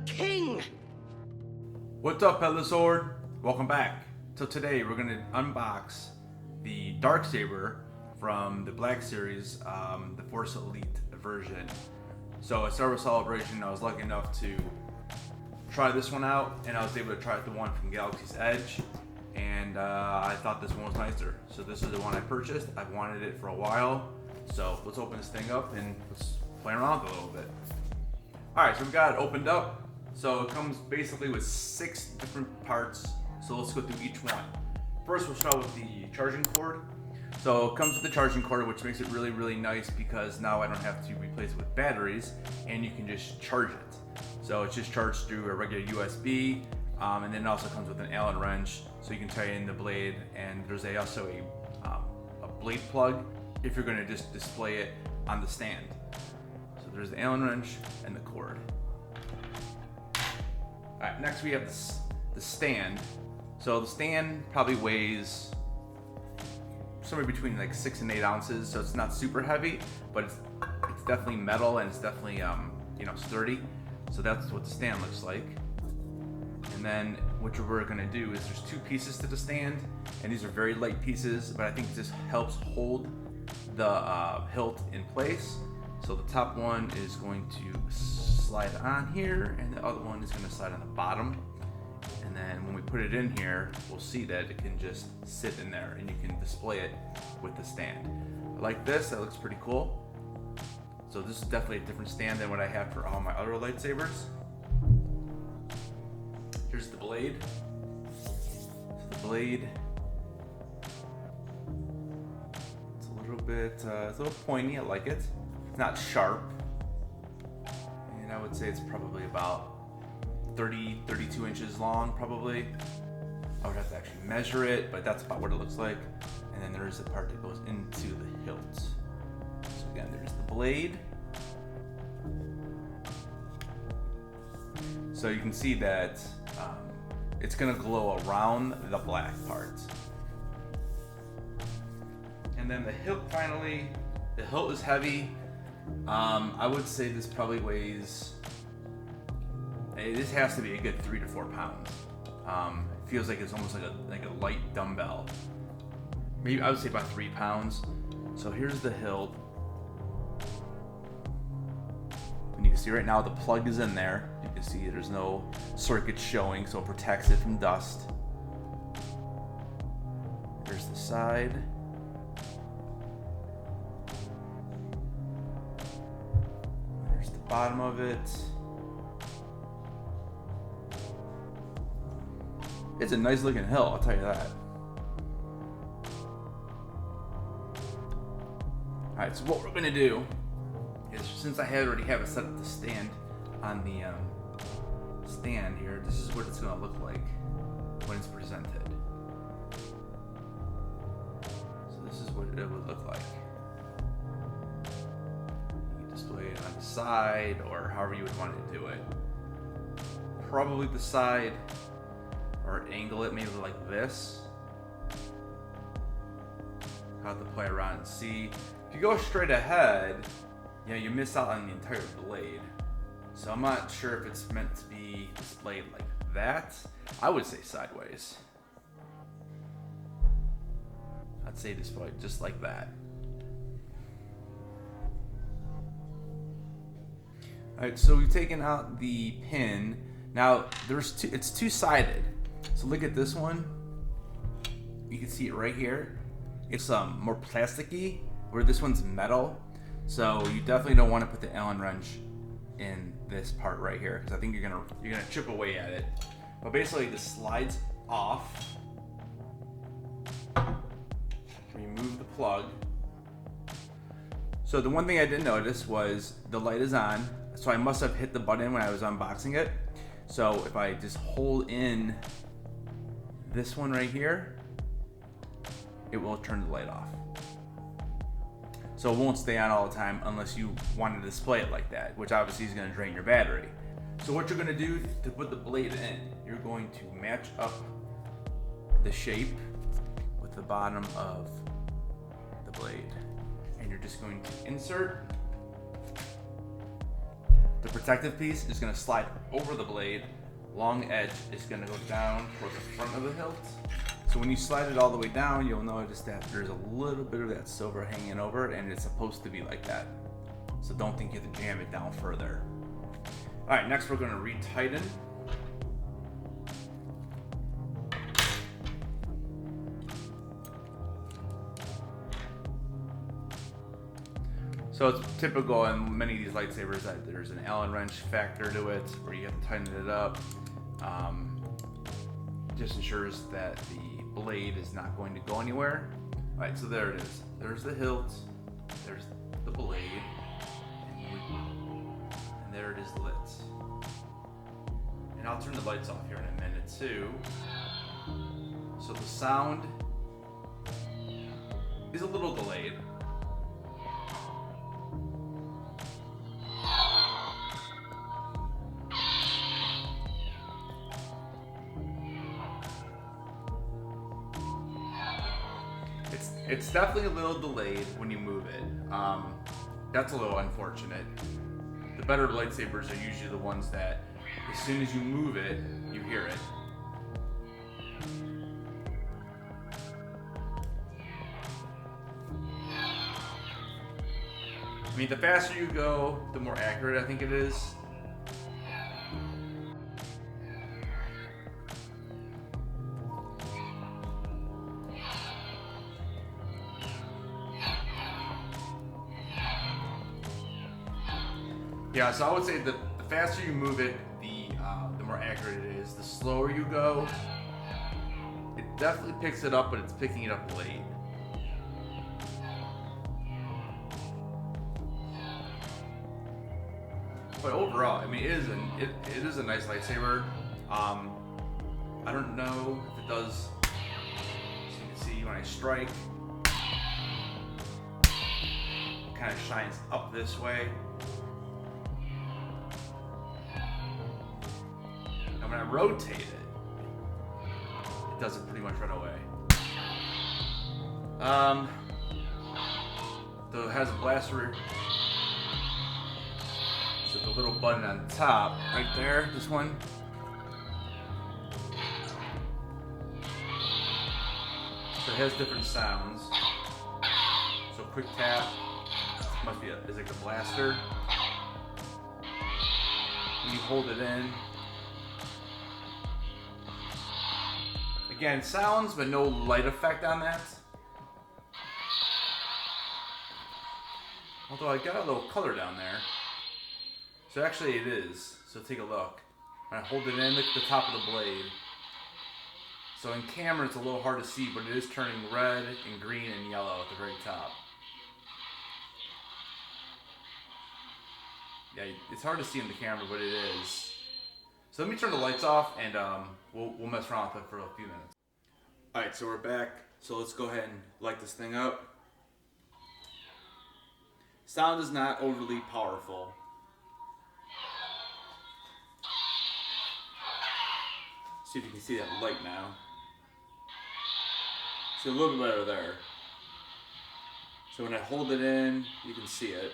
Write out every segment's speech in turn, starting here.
king! What's up, Headless Horde? Welcome back. So today we're going to unbox the Darksaber from the Black Series, the Force Elite version. So at Star Wars Celebration, I was lucky enough to try this one out, and I was able to try the one from Galaxy's Edge, and I thought this one was nicer. So this is the one I purchased. I've wanted it for a while, so let's open this thing up and let's play around with it a little bit. Alright, so we've got it opened up. So it comes basically with 6 different parts, so let's go through each one. First, we'll start with the charging cord. So it comes with the charging cord, which makes it really, really nice because now I don't have to replace it with batteries, and you can just charge it. So it's just charged through a regular USB, and then it also comes with an Allen wrench, so you can tie in the blade, and there's also a blade plug if you're going to just display it on the stand. So there's the Allen wrench and the cord. Alright, next we have the stand. So the stand probably weighs somewhere between like 6 and 8 ounces, so it's not super heavy, but it's definitely metal, and it's definitely sturdy. So that's what the stand looks like. And then what we're gonna do is there's 2 pieces to the stand, and these are very light pieces, but I think this helps hold the hilt in place. So the top one is going to slide on here, and the other one is going to slide on the bottom. And then when we put it in here, we'll see that it can just sit in there, and you can display it with the stand. I like this, that looks pretty cool. So this is definitely a different stand than what I have for all my other lightsabers. Here's the blade. So the blade, it's a little pointy, I like it. It's not sharp, and I would say it's probably about 32 inches long, probably. I would have to actually measure it, but that's about what it looks like. And then there is the part that goes into the hilt. So again, there's the blade. So you can see that it's gonna glow around the black part. And then the hilt finally, the hilt is heavy. I would say this probably weighs, this has to be a good 3 to 4 pounds. It feels like it's almost like a light dumbbell. Maybe I would say about 3 pounds. So here's the hilt. And you can see right now the plug is in there. You can see there's no circuit showing, so it protects it from dust. Here's the side. There's the bottom of it. It's a nice looking hilt, I'll tell you that. Alright, so what we're gonna do is, since I already have it set up to stand on the stand here, this is what it's gonna look like when it's presented. So this is what it would look like. You can display it on the side, or however you would want to do it. Probably the side, or angle it maybe like this. I'll have to play around and see. If you go straight ahead, you miss out on the entire blade. So I'm not sure if it's meant to be displayed like that. I would say sideways. I'd say displayed just like that. Alright, so we've taken out the pin. Now it's two-sided. So look at this one. You can see it right here. It's more plasticky, where this one's metal. So you definitely don't want to put the Allen wrench in this part right here, because I think you're gonna chip away at it. But basically, this slides off. Remove the plug. So the one thing I didn't notice was the light is on, so I must have hit the button when I was unboxing it. So if I just hold in this one right here, it will turn the light off. So it won't stay on all the time unless you want to display it like that, which obviously is going to drain your battery. So what you're going to do to put the blade in, you're going to match up the shape with the bottom of the blade. And you're just going to insert The protective piece is going to slide over the blade. Long edge is going to go down towards the front of the hilt. So when you slide it all the way down, you'll notice that there's a little bit of that silver hanging over it, and it's supposed to be like that. So don't think you have to jam it down further. All right, next we're going to retighten. So it's typical in many of these lightsabers that there's an Allen wrench factor to it, where you have to tighten it up. Just ensures that the blade is not going to go anywhere. All right, so there it is. There's the hilt, there's the blade, and there it is lit. And I'll turn the lights off here in a minute too. So the sound is a little delayed. It's definitely a little delayed when you move it. That's a little unfortunate. The better lightsabers are usually the ones that as soon as you move it, you hear it. I mean, the faster you go, the more accurate I think it is. Yeah, so I would say that the faster you move it, the more accurate it is. The slower you go, it definitely picks it up, but it's picking it up late. But overall, I mean, it is a nice lightsaber. I don't know if it does. So you can see when I strike, it kind of shines up this way. And when I rotate it, it does it pretty much right away. So it has a blaster. So the little button on top, right there, this one. So it has different sounds. So quick tap, must be is like a blaster. When you hold it in. Again, sounds, but no light effect on that. Although I got a little color down there. So actually it is. So take a look. When I hold it in, look at the top of the blade. So in camera it's a little hard to see, but it is turning red and green and yellow at the very top. Yeah, it's hard to see in the camera, but it is. So let me turn the lights off and we'll mess around with it for a few minutes. Alright, so we're back. So let's go ahead and light this thing up. Sound is not overly powerful. See if you can see that light now. See a little bit better there. So when I hold it in, you can see it.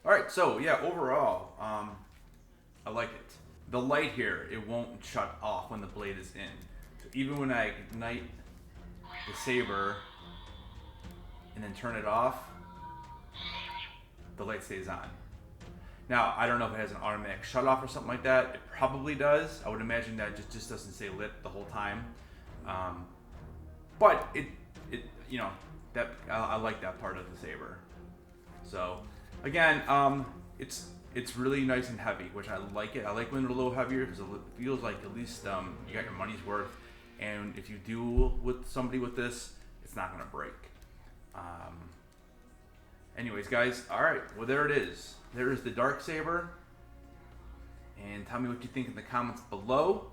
Alright, so yeah, overall, I like it. The light here, it won't shut off when the blade is in. So even when I ignite the saber and then turn it off, the light stays on. Now, I don't know if it has an automatic shut-off or something like that. It probably does. I would imagine that it just doesn't stay lit the whole time. But it you know, that I like that part of the saber. So, again, it's really nice and heavy, which I like it. I like when they're a little heavier because it feels like at least you got your money's worth. And if you duel with somebody with this, it's not gonna break. Anyways, guys, all right. Well, there it is. There is the Darksaber. And tell me what you think in the comments below.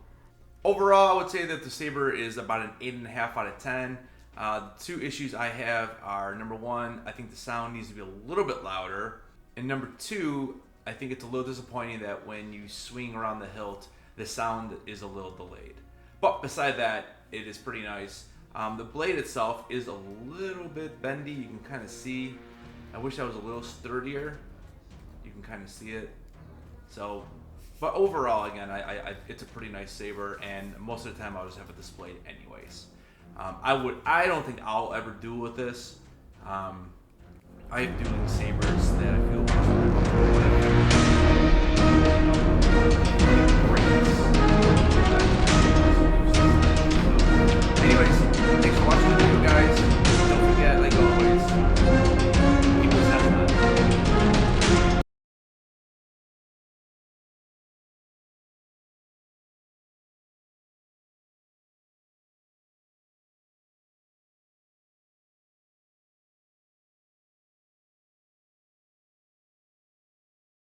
Overall, I would say that the saber is about an 8.5 out of 10. The two issues I have are, number one, I think the sound needs to be a little bit louder. And number two, I think it's a little disappointing that when you swing around the hilt, the sound is a little delayed. But beside that, it is pretty nice. The blade itself is a little bit bendy. You can kind of see. I wish that was a little sturdier. You can kind of see it. So, but overall, again, it's a pretty nice saber, and most of the time I'll just have it displayed anyways. I don't think I'll ever duel with this. I have dueling sabers that I feel